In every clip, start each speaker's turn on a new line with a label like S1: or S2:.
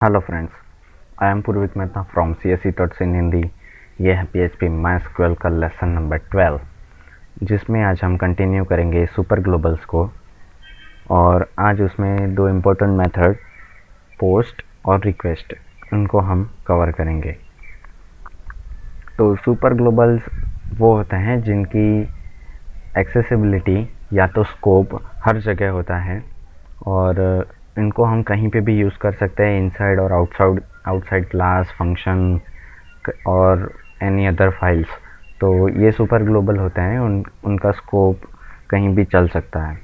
S1: Hello friends, I am Purvik Mehta from CSE tots in Hindi. ये है PHP MySQL का lesson number 12, जिसमें आज हम कंटिन्यू करेंगे सुपर ग्लोबल्स को। और आज उसमें दो इम्पोर्टेंट मेथड पोस्ट और रिक्वेस्ट, उनको हम कवर करेंगे। तो सुपर ग्लोबल्स वो होते हैं जिनकी एक्सेसिबिलिटी या तो स्कोप हर जगह होता है, और इनको हम कहीं पे भी यूज़ कर सकते हैं, इनसाइड और आउटसाइड क्लास फंक्शन और एनी अदर फाइल्स। तो ये सुपर ग्लोबल होते हैं, उनका स्कोप कहीं भी चल सकता है।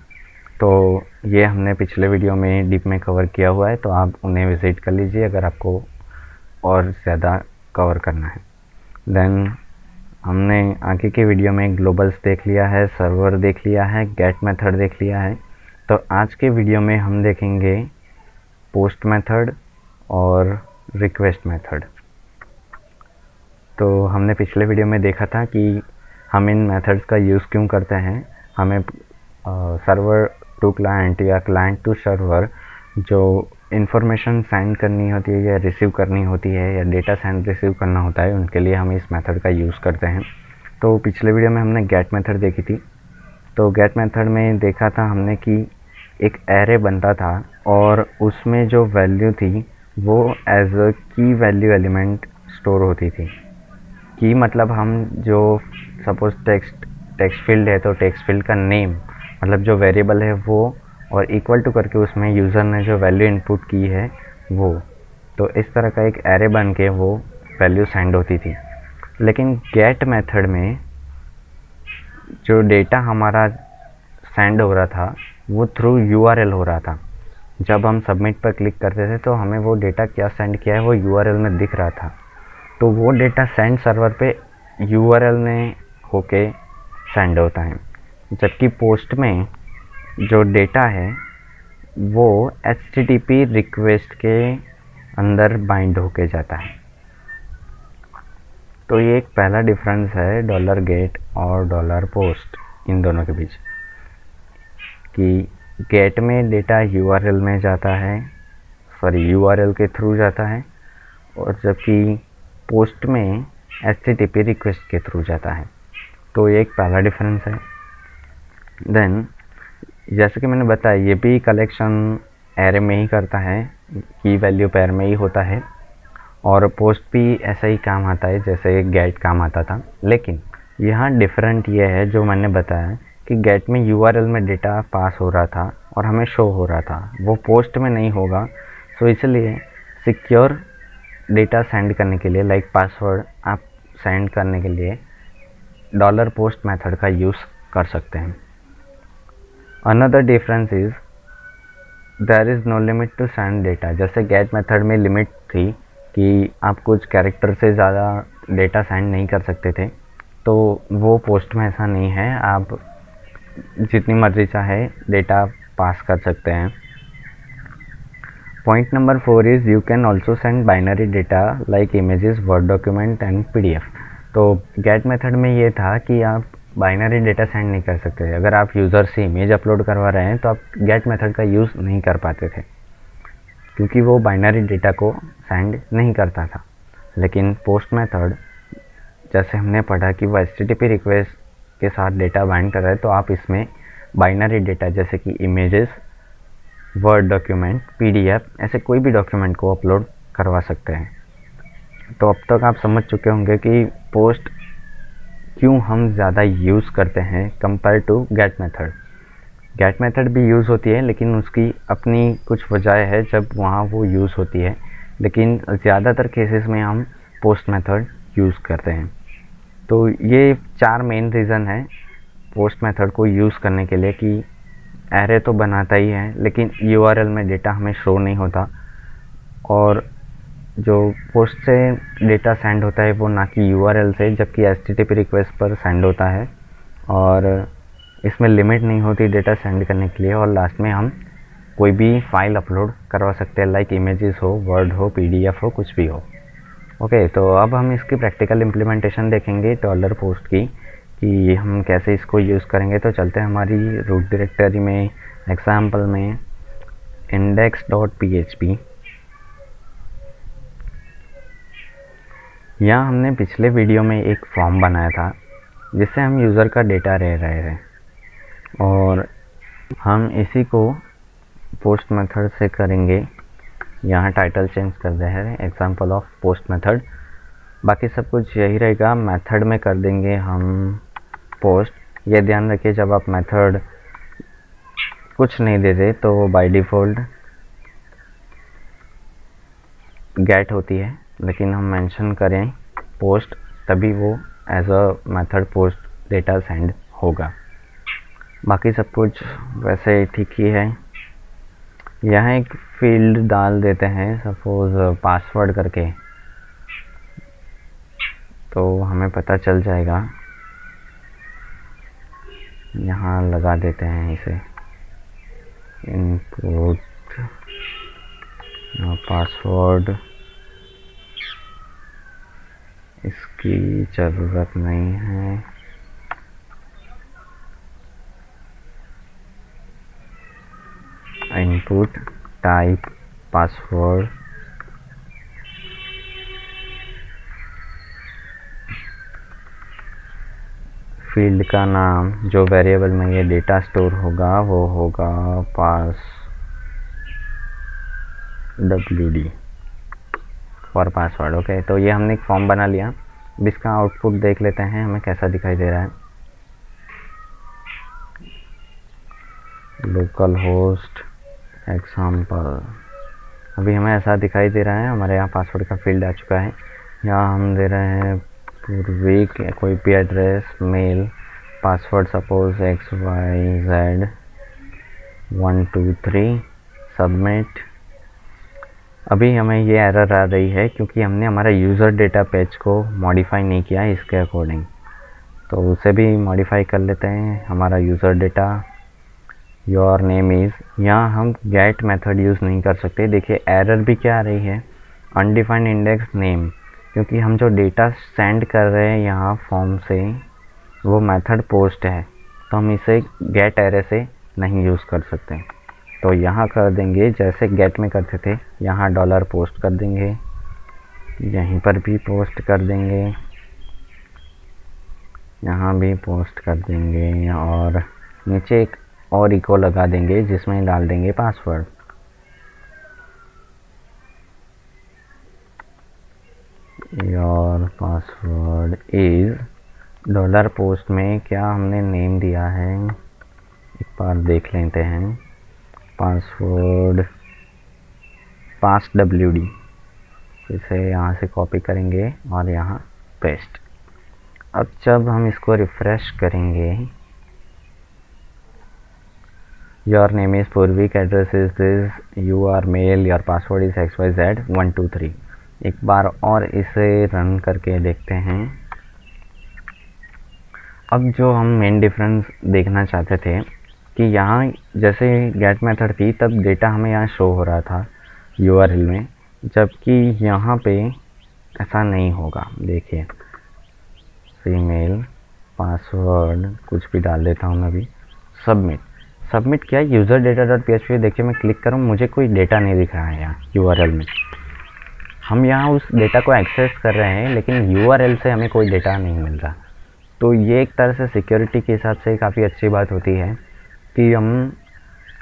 S1: तो ये हमने पिछले वीडियो में डीप में कवर किया हुआ है, तो आप उन्हें विज़िट कर लीजिए अगर आपको और ज़्यादा कवर करना है। देन हमने आगे के वीडियो में ग्लोबल्स देख लिया है, सर्वर देख लिया है, गेट मेथड देख लिया है। तो आज के वीडियो में हम देखेंगे पोस्ट मेथड और रिक्वेस्ट मेथड। तो हमने पिछले वीडियो में देखा था कि हम इन मेथड्स का यूज़ क्यों करते हैं। हमें सर्वर टू क्लाइंट या क्लाइंट टू सर्वर जो इन्फॉर्मेशन सेंड करनी होती है या रिसीव करनी होती है या डेटा सेंड रिसीव करना होता है, उनके लिए हम इस मेथड का यूज़ करते हैं। तो पिछले वीडियो में हमने गेट मेथड देखी थी। तो गेट मेथड में देखा था हमने कि एक एरे बनता था और उसमें जो वैल्यू थी वो एज अ की वैल्यू एलिमेंट स्टोर होती थी। की मतलब हम जो सपोज टेक्स्ट फील्ड है तो टेक्स्ट फील्ड का नेम मतलब जो वेरिएबल है वो, और इक्वल टू करके उसमें यूज़र ने जो वैल्यू इनपुट की है वो। तो इस तरह का एक एरे बन के वो वैल्यू सेंड होती थी। लेकिन गेट मेथड में जो डेटा हमारा सेंड हो रहा था वो थ्रू URL हो रहा था। जब हम सबमिट पर क्लिक करते थे तो हमें वो डेटा क्या सेंड किया है वो URL में दिख रहा था। तो वो डेटा सेंड सर्वर पे URL में होके सेंड होता है, जबकि पोस्ट में जो डेटा है वो HTTP रिक्वेस्ट के अंदर बाइंड होके जाता है। तो ये एक पहला डिफरेंस है $गेट और $पोस्ट इन दोनों के बीच, कि गेट में डेटा URL में जाता है, URL के थ्रू जाता है, और जबकि पोस्ट में HTTP रिक्वेस्ट के थ्रू जाता है। तो ये एक पहला डिफरेंस है। देन जैसे कि मैंने बताया, ये भी कलेक्शन एरे में ही करता है, की वैल्यू पेयर में ही होता है, और पोस्ट भी ऐसा ही काम आता है जैसे गेट काम आता था। लेकिन यहाँ डिफरेंट ये है जो मैंने बताया कि गेट में URL में डेटा पास हो रहा था और हमें शो हो रहा था, वो पोस्ट में नहीं होगा। सो इसलिए सिक्योर डेटा सेंड करने के लिए, लाइक पासवर्ड आप सेंड करने के लिए $पोस्ट मेथड का यूज़ कर सकते हैं। Another difference is there is no limit to send data. जैसे गेट मेथड में लिमिट थी कि आप कुछ कैरेक्टर से ज़्यादा डेटा सेंड नहीं कर सकते थे, तो वो पोस्ट में ऐसा नहीं है, आप जितनी मर्जी चाहे डेटा पास कर सकते हैं। Point number 4 is you can also send binary data like images, word document and PDF। तो गेट मेथड में ये था कि आप बाइनरी डेटा सेंड नहीं कर सकते थे। अगर आप यूज़र से इमेज अपलोड करवा रहे हैं तो आप गेट मेथड का यूज़ नहीं कर पाते थे, क्योंकि वो बाइनरी डेटा को सेंड नहीं करता था। लेकिन पोस्ट मेथड, जैसे हमने पढ़ा कि वो HTTP रिक्वेस्ट के साथ डेटा बाइंड कर रहा है, तो आप इसमें बाइनरी डेटा जैसे कि इमेजेस, वर्ड डॉक्यूमेंट, PDF ऐसे कोई भी डॉक्यूमेंट को अपलोड करवा सकते हैं। तो अब तक आप समझ चुके होंगे कि पोस्ट क्यों हम ज़्यादा यूज़ करते हैं compare to get method. Get method भी यूज़ होती है, लेकिन उसकी अपनी कुछ वजह है जब वहाँ वो यूज़ होती है, लेकिन ज़्यादातर केसेस में हम पोस्ट मेथड यूज़ करते हैं। तो ये 4 मेन रीज़न है पोस्ट मेथड को यूज़ करने के लिए, कि एरे तो बनाता ही है लेकिन URL में डेटा हमें शो नहीं होता, और जो पोस्ट से डेटा सेंड होता है वो ना कि URL से, जबकि HTTP रिक्वेस्ट पर सेंड होता है, और इसमें लिमिट नहीं होती डेटा सेंड करने के लिए। और लास्ट में हम कोई भी फाइल अपलोड करवा सकते हैं, लाइक इमेजेस हो, वर्ड हो, PDF हो, कुछ भी हो। ओके, तो अब हम इसकी प्रैक्टिकल इम्प्लीमेंटेशन देखेंगे $पोस्ट की, कि हम कैसे इसको यूज़ करेंगे। तो चलते हैं हमारी रूट डायरेक्टरी में, एग्जाम्पल में index.php यहाँ हमने पिछले वीडियो में एक फॉर्म बनाया था जिससे हम यूज़र का डेटा ले रहे थे, और हम इसी को पोस्ट मेथड से करेंगे। यहाँ टाइटल चेंज कर दे है एग्जाम्पल ऑफ पोस्ट मेथड, बाकी सब कुछ यही रहेगा। मेथड में कर देंगे हम पोस्ट। ये ध्यान रखिए जब आप मेथड कुछ नहीं देते तो बाय डिफ़ॉल्ट गेट होती है, लेकिन हम मेंशन करें पोस्ट तभी वो as a method post data send होगा। बाकी सब कुछ वैसे ठीक ही है। यहाँ एक फील्ड डाल देते हैं सपोज़ पासवर्ड करके, तो हमें पता चल जाएगा। यहाँ लगा देते हैं इसे इनपुट पासवर्ड, इसकी ज़रूरत नहीं है। इनपुट टाइप पासवर्ड, फील्ड का नाम जो वेरिएबल में ये डेटा स्टोर होगा वो होगा पास wd फॉर पासवर्ड। ओके, तो ये हमने एक फॉर्म बना लिया। अब इसका आउटपुट देख लेते हैं हमें कैसा दिखाई दे रहा है। लोकल होस्ट एग्जाम्पल, अभी हमें ऐसा दिखाई दे रहा है। हमारे यहाँ पासवर्ड का फील्ड आ चुका है। यहाँ हम दे रहे हैं पूर्वी कोई भी address, mail, password suppose XYZ 123, submit. अभी हमें ये एरर आ रही है क्योंकि हमने हमारा यूज़र डेटा पेज को मॉडिफाई नहीं किया है इसके अकॉर्डिंग, तो उसे भी मॉडिफाई कर लेते हैं। हमारा user data your name is, यहाँ हम गेट मेथड यूज़ नहीं कर सकते। देखिए एरर भी क्या आ रही है, अनडिफाइंड इंडेक्स नेम, क्योंकि हम जो डेटा सेंड कर रहे हैं यहाँ फॉर्म से वो मेथड पोस्ट है, तो हम इसे गेट एरे से नहीं यूज़ कर सकते। तो यहाँ कर देंगे जैसे गेट में करते थे, यहाँ डॉलर पोस्ट कर देंगे, यहीं पर भी पोस्ट कर देंगे, यहाँ भी पोस्ट कर देंगे, और नीचे एक और इको लगा देंगे जिसमें डाल देंगे password. Your password is dollar post में क्या हमने नेम दिया है एक बार देख लेते हैं। पासवर्ड पास wd, इसे यहाँ से कॉपी करेंगे और यहाँ पेस्ट। अब जब हम इसको रिफ़्रेश करेंगे, your name is Purvik, address is this, you are male, your password is XYZ 123। एक बार और इसे रन करके देखते हैं। अब जो हम मेन डिफरेंस देखना चाहते थे कि यहाँ जैसे गेट मेथड थी तब डेटा हमें यहाँ शो हो रहा था URL में, जबकि यहाँ पे ऐसा नहीं होगा। देखिए ईमेल, पासवर्ड कुछ भी डाल देता हूँ मैं अभी, सबमिट किया यूज़र डेटा डॉट PHP। देखिए मैं क्लिक करूँ मुझे कोई डेटा नहीं दिख रहा है यहाँ URL में। हम यहाँ उस डेटा को एक्सेस कर रहे हैं लेकिन URL से हमें कोई डेटा नहीं मिल रहा। तो ये एक तरह से सिक्योरिटी के हिसाब से काफ़ी अच्छी बात होती है कि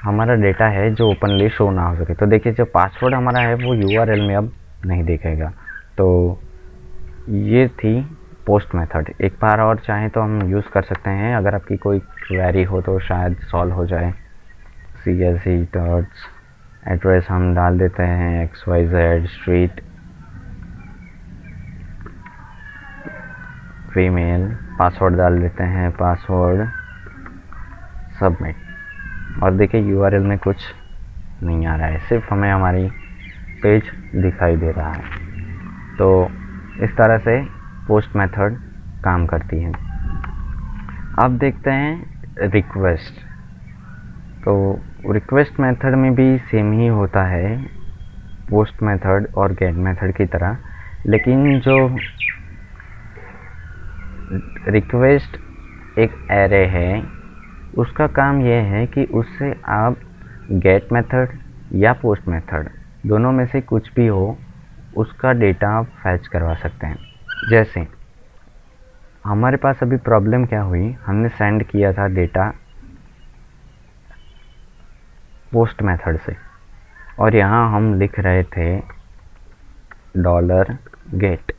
S1: हमारा डेटा है जो ओपनली शो ना हो सके। तो देखिए जो पासवर्ड हमारा है वो URL में अब नहीं दिखेगा। तो ये थी पोस्ट मेथड। एक बार और चाहें तो हम यूज़ कर सकते हैं, अगर आपकी कोई क्वेरी हो तो शायद सॉल्व हो जाए। CSE डॉट्स एड्रेस हम डाल देते हैं XYZ स्ट्रीट, फीमेल, पासवर्ड डाल देते हैं पासवर्ड, सबमिट। और देखिए URL में कुछ नहीं आ रहा है, सिर्फ हमें हमारी पेज दिखाई दे रहा है। तो इस तरह से पोस्ट मेथड काम करती है। अब देखते हैं रिक्वेस्ट। तो रिक्वेस्ट मेथड में भी सेम ही होता है पोस्ट मेथड और गेट मेथड की तरह, लेकिन जो रिक्वेस्ट एक एरे है उसका काम यह है कि उससे आप गेट मेथड या पोस्ट मेथड दोनों में से कुछ भी हो उसका डेटा आप फैच करवा सकते हैं। जैसे हमारे पास अभी प्रॉब्लम क्या हुई, हमने सेंड किया था डेटा पोस्ट मेथड से और यहाँ हम लिख रहे थे $get,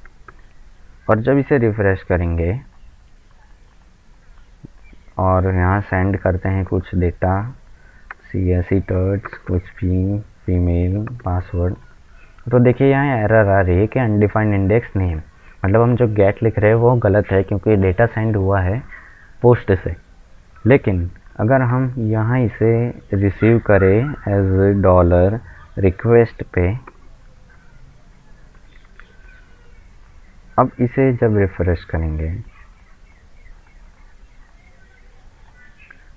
S1: और जब इसे रिफ्रेश करेंगे और यहाँ सेंड करते हैं कुछ डेटा CSE टर्ट्स कुछ भी फीमेल पासवर्ड, तो देखिए यहाँ एरर आ रही है कि अनडिफाइंड इंडेक्स नेम, मतलब हम जो गेट लिख रहे हैं वो गलत है क्योंकि डेटा सेंड हुआ है पोस्ट से। लेकिन अगर हम यहाँ इसे रिसीव करें एज $request पे, अब इसे जब रिफ्रेश करेंगे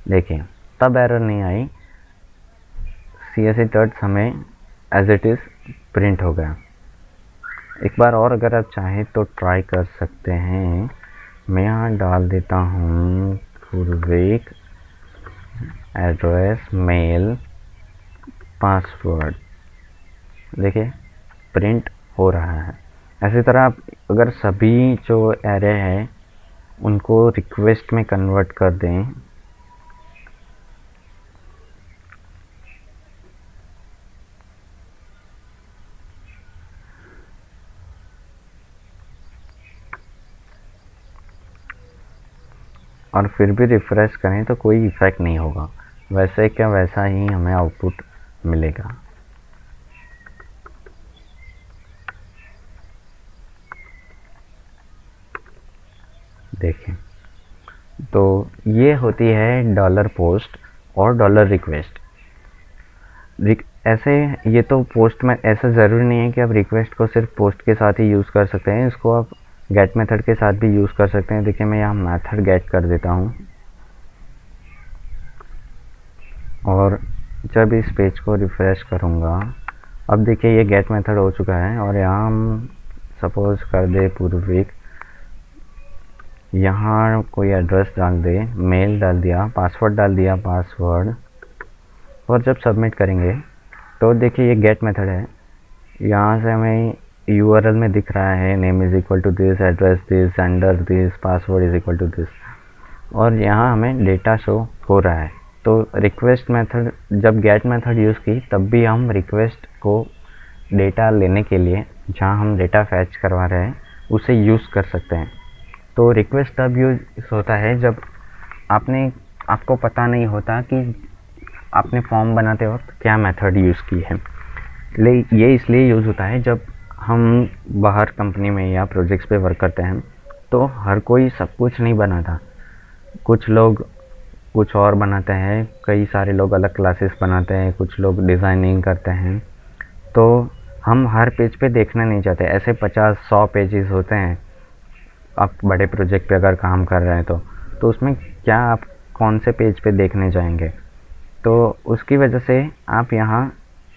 S1: देखिए तब एरर नहीं आई, CSE टर्ट्स हमें एज इट इज़ प्रिंट हो गया। एक बार और अगर आप चाहें तो ट्राई कर सकते हैं, मैं यहाँ डाल देता हूँ पूर्विक एड्रेस मेल पासवर्ड, देखिए प्रिंट हो रहा है। ऐसी तरह आप अगर सभी जो एरे हैं उनको रिक्वेस्ट में कन्वर्ट कर दें, और फिर भी रिफ्रेश करें तो कोई इफ़ेक्ट नहीं होगा, वैसे क्या वैसा ही हमें आउटपुट मिलेगा। देखें तो ये होती है $post और $request। ऐसे ये तो पोस्ट में ऐसा ज़रूरी नहीं है कि आप रिक्वेस्ट को सिर्फ पोस्ट के साथ ही यूज़ कर सकते हैं, इसको आप गेट मेथड के साथ भी यूज़ कर सकते हैं। देखिए मैं यहाँ मेथड गेट कर देता हूँ और जब इस पेज को रिफ्रेश करूँगा, अब देखिए ये गेट मेथड हो चुका है और यहाँ हम सपोज कर दे पूर्विक, यहाँ कोई एड्रेस डाल दे, मेल डाल दिया, पासवर्ड डाल दिया पासवर्ड, और जब सबमिट करेंगे तो देखिए ये गेट मेथड है, यहाँ से हमें URL में दिख रहा है name is equal to this, address this, sender this, password is equal to this, और यहाँ हमें डेटा शो हो रहा है। तो रिक्वेस्ट मेथड जब गेट मेथड यूज़ की तब भी हम रिक्वेस्ट को डेटा लेने के लिए जहाँ हम डेटा फैच करवा रहे हैं उसे यूज़ कर सकते हैं। तो रिक्वेस्ट तब यूज़ होता है जब आपको पता नहीं होता कि आपने फॉर्म बनाते वक्त क्या मेथड यूज़ की है। ये इसलिए यूज़ होता है जब हम बाहर कंपनी में या प्रोजेक्ट्स पे वर्क करते हैं तो हर कोई सब कुछ नहीं बनाता, कुछ लोग कुछ और बनाते हैं, कई सारे लोग अलग क्लासेस बनाते हैं, कुछ लोग डिज़ाइनिंग करते हैं, तो हम हर पेज पे देखना नहीं चाहते। ऐसे 50-100 पेजेस होते हैं, आप बड़े प्रोजेक्ट पे अगर काम कर रहे हैं तो उसमें क्या आप कौन से पेज पे देखने जाएंगे, तो उसकी वजह से आप यहाँ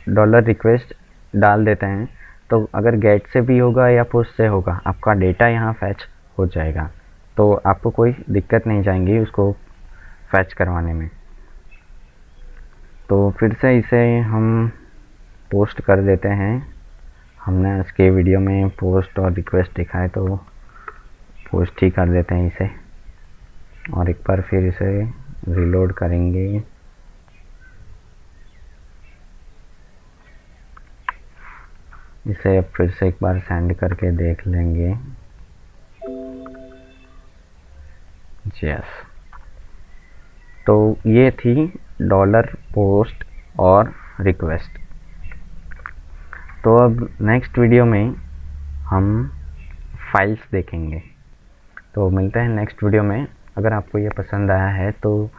S1: $request डाल देते हैं, तो अगर गेट से भी होगा या पोस्ट से होगा आपका डेटा यहाँ फैच हो जाएगा, तो आपको कोई दिक्कत नहीं जाएंगी उसको फैच करवाने में। तो फिर से इसे हम पोस्ट कर देते हैं, हमने इसके वीडियो में पोस्ट और रिक्वेस्ट दिखा है तो पोस्ट ही कर देते हैं इसे, और एक बार फिर इसे रीलोड करेंगे। इसे फिर से एक बार सेंड करके देख लेंगे। यस, तो ये थी $post और रिक्वेस्ट। तो अब नेक्स्ट वीडियो में हम फाइल्स देखेंगे, तो मिलते हैं नेक्स्ट वीडियो में। अगर आपको ये पसंद आया है तो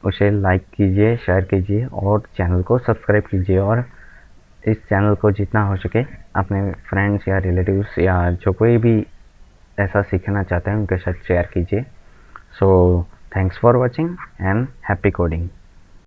S1: उसे लाइक कीजिए, शेयर कीजिए और चैनल को सब्सक्राइब कीजिए, और इस चैनल को जितना हो सके अपने फ्रेंड्स या रिलेटिव्स या जो कोई भी ऐसा सीखना चाहते हैं उनके साथ शेयर कीजिए। So thanks for watching and happy coding.